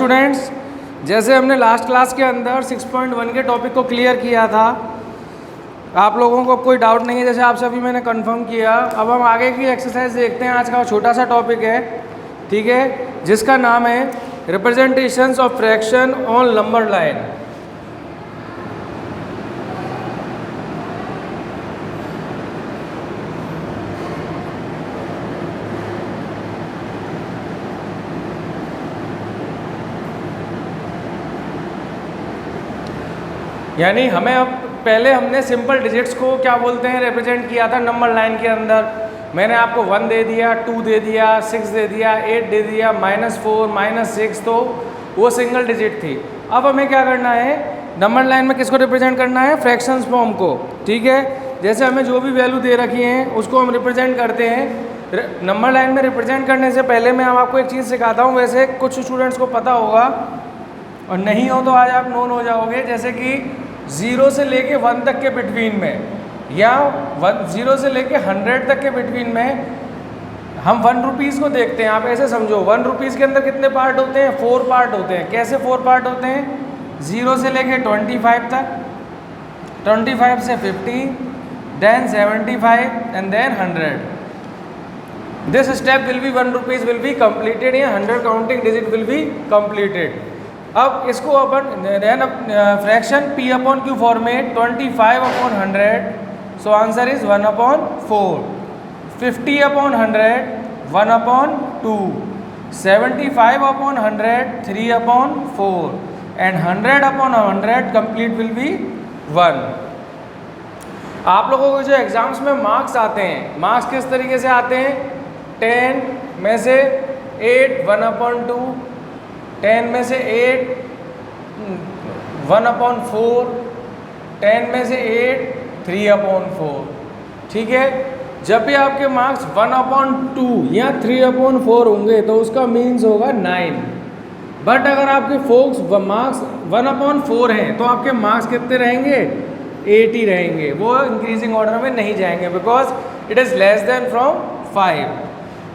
Students, जैसे हमने last class के अंदर 6.1 के टॉपिक को क्लियर किया था, आप लोगों को कोई डाउट नहीं है, जैसे आप सभी मैंने कंफर्म किया। अब हम आगे की एक्सरसाइज देखते हैं। आज का छोटा सा टॉपिक है, ठीक है, जिसका नाम है representations of fraction on number line. यानी हमें अब पहले हमने सिंपल डिजिट्स को क्या बोलते हैं रिप्रेजेंट किया था नंबर लाइन के अंदर। मैंने आपको 1 दे दिया, 2 दे दिया, 6 दे दिया, 8 दे दिया, -4, -6, तो वो सिंगल डिजिट थी। अब हमें क्या करना है, नंबर लाइन में किसको रिप्रेजेंट करना है, फ्रैक्शंस फॉर्म को, ठीक है। जैसे हमें जो भी वैल्यू दे रखी है उसको हम रिप्रेजेंट करते हैं। नंबर लाइन में रिप्रेजेंट करने से पहले मैं आपको एक चीज़ सिखाता हूँ। वैसे कुछ स्टूडेंट्स को पता होगा और नहीं हो तो आज आप नोन हो जाओगे। जैसे कि 0 से लेके 1 तक के बिटवीन में, या 0 से लेके 100 तक के बिटवीन में हम 1 रुपीज़ को देखते हैं। आप ऐसे समझो, 1 रुपीज़ के अंदर कितने पार्ट होते हैं, 4 पार्ट होते हैं। कैसे 4 पार्ट होते हैं, 0 से लेके 25 तक, 25 से 50, then 75 and then 100। This step will be 1 rupees will be completed, या 100 counting digit will be completed. अब इसको अपन fraction P upon Q format 25 upon 100, so answer is 1/4। 50 upon 100 1/2, 75 upon 100 3/4, and 100 upon 100 complete will be 1। आप लोगों को जो exams में marks आते हैं, मार्क्स किस तरीके से आते हैं, 10 में से 8 1/2, 10 में से 8 1/4, 10 में से 8 3/4, ठीक है। जब भी आपके मार्क्स 1/2 या 3/4 होंगे तो उसका मीन्स होगा 9। बट अगर आपके फोक्स मार्क्स 1/4 हैं तो आपके मार्क्स कितने रहेंगे, 8 ही रहेंगे। वो इंक्रीजिंग ऑर्डर में नहीं जाएंगे, because it is less than from 5।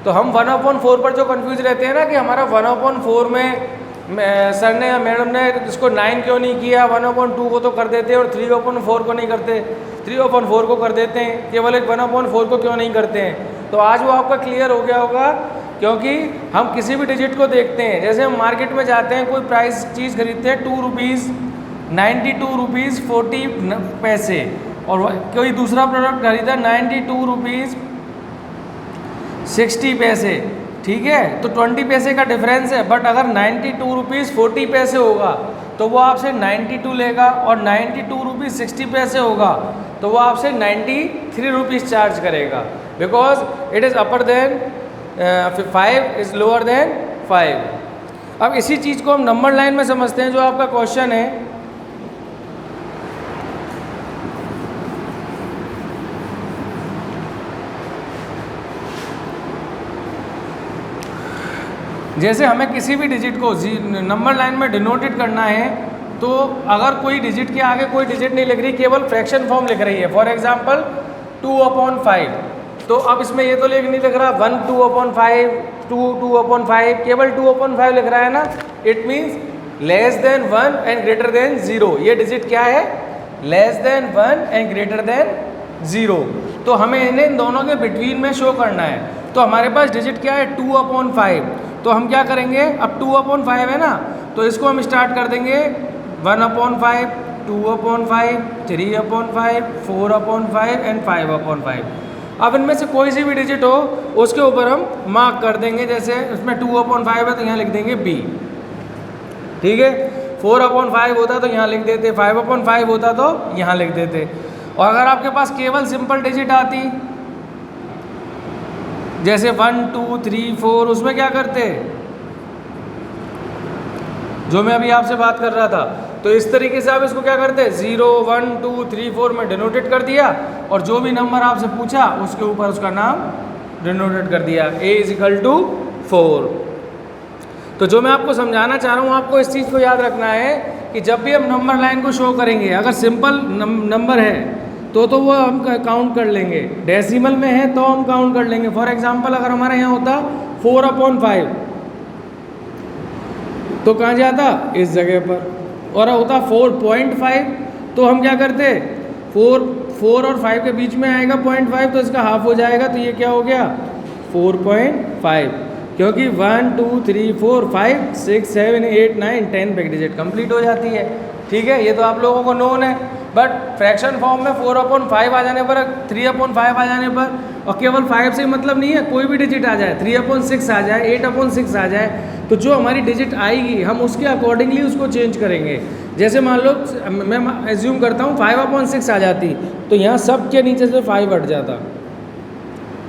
तो हम 1/4 पर जो कंफ्यूज रहते हैं ना कि हमारा 1/4 में सर ने या मैडम ने इसको 9 क्यों नहीं किया, 1/2 को तो कर देते हैं और 3/4 को नहीं करते, 3/4 को कर देते हैं, केवल एक 1/4 को क्यों नहीं करते हैं। तो आज वो आपका क्लियर हो गया होगा, क्योंकि हम किसी भी डिजिट को देखते हैं। जैसे हम मार्केट में जाते हैं, कोई प्राइस चीज़ खरीदते हैं 2 रुपीज़ 92 रुपीज़ 40 पैसे, और कोई दूसरा प्रोडक्ट खरीदा 92 रुपीज़ 60 पैसे, ठीक है। तो 20 पैसे का डिफरेंस है। बट अगर 92 रुपीज़ 40 पैसे होगा तो वो आपसे 92 लेगा, और 92 रुपीज़ 60 पैसे होगा तो वो आपसे 93 रुपीज़ चार्ज करेगा, because it is upper than 5 is lower than 5। अब इसी चीज़ को हम नंबर लाइन में समझते हैं। जो आपका क्वेश्चन है, जैसे हमें किसी भी डिजिट को नंबर लाइन में डिनोटेड करना है, तो अगर कोई डिजिट के आगे कोई डिजिट नहीं लिख रही, केवल फ्रैक्शन फॉर्म लिख रही है, फॉर एग्जांपल 2/5, तो अब इसमें ये तो नहीं लिख रहा 1 2/5, 2 2/5, केवल 2/5 लिख रहा है ना। It means less than 1 and greater than 0। ये डिजिट क्या है, less than 1 and greater than 0। तो हमें इन्हें इन दोनों के बिटवीन में शो करना है। तो हमारे पास डिजिट क्या है, 2/5। तो हम क्या करेंगे, अब 2/5 है ना, तो इसको हम स्टार्ट कर देंगे 1/5, 2/5, 3/5, 4/5 एंड 5/5। अब इनमें से कोई सी भी डिजिट हो उसके ऊपर हम मार्क कर देंगे। जैसे इसमें 2/5 है तो यहाँ लिख देंगे B, ठीक है। 4/5 होता तो यहाँ लिख देते, 5/5 होता तो यहाँ लिख देते। और अगर आपके पास केवल सिंपल डिजिट आती, जैसे 1 2 3 4, उसमें क्या करते, जो मैं अभी आपसे बात कर रहा था, तो इस तरीके से आप इसको क्या करते, 0 1 2 3 4 में डिनोटेड कर दिया, और जो भी नंबर आपसे पूछा उसके ऊपर उसका नाम डिनोटेड कर दिया, A = 4। तो जो मैं आपको समझाना चाह रहा हूँ, आपको इस चीज़ को याद रखना है कि जब भी हम नंबर लाइन को शो करेंगे, अगर सिंपल नंबर है तो वो हम काउंट कर लेंगे, डेसिमल में है तो हम काउंट कर लेंगे। फॉर एग्जांपल अगर हमारे यहाँ होता 4/5, तो कहाँ जाता, इस जगह पर, और होता 4.5, तो हम क्या करते, 4 और 5 के बीच में आएगा 0.5, तो इसका हाफ हो जाएगा, तो ये क्या हो गया 4.5, क्योंकि 1 2 3 4 5 6 7 8 9 10 बैक डिजिट कंप्लीट हो जाती है। ठीक है, ये तो आप लोगों को नोन है, बट फ्रैक्शन फॉर्म में 4/5 आ जाने पर, 3/5 आ जाने पर, और केवल 5 से मतलब नहीं है, कोई भी डिजिट आ जाए, 3/6 आ जाए, 8/6 आ जाए, तो जो हमारी डिजिट आएगी हम उसके अकॉर्डिंगली उसको चेंज करेंगे। जैसे मान लो मैं एज्यूम करता हूँ 5/6 आ जाती, तो यहाँ सब के नीचे से 5 हट जाता,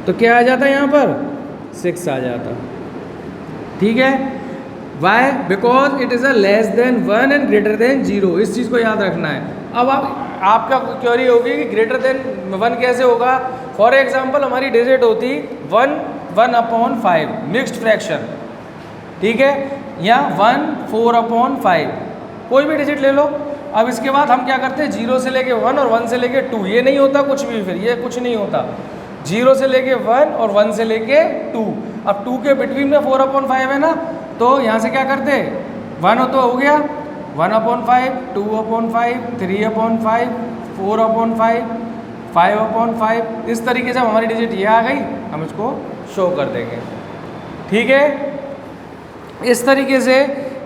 तो क्या आ जाता यहाँ पर 6 आ जाता। ठीक है, why, because it is a less than 1 and greater than 0, इस चीज़ को याद रखना है। अब आपका क्वेरी होगी कि ग्रेटर देन 1 कैसे होगा। फॉर एग्जांपल हमारी डिजिट होती 1/5 मिक्स्ड फ्रैक्शन, ठीक है, या 1 4/5, कोई भी डिजिट ले लो। अब इसके बाद हम क्या करते हैं, 0 से लेके 1 और 1 से लेके 2, ये नहीं होता कुछ भी, फिर ये कुछ नहीं होता, 0 से लेके 1 और 1 से लेके 2। अब 2 के बिटवीन में 4/5 है ना, तो यहाँ से क्या करते, 1 तो हो गया 1/5, 2/5, 3/5, 4/5, 5/5, इस तरीके से हमारी डिजिट ये आ गई, हम इसको शो कर देंगे। ठीक है, इस तरीके से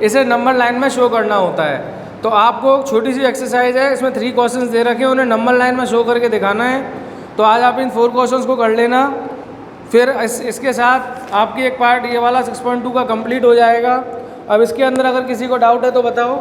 इसे नंबर लाइन में शो करना होता है। तो आपको छोटी सी एक्सरसाइज है, इसमें 3 क्वेश्चंस दे रखे हैं, उन्हें नंबर लाइन में शो करके दिखाना है। तो आज आप इन 4 क्वेश्चंस को कर लेना, फिर इसके साथ आपकी एक पार्ट ये वाला 6.2 का कंप्लीट हो जाएगा। अब इसके अंदर अगर किसी को डाउट है तो बताओ।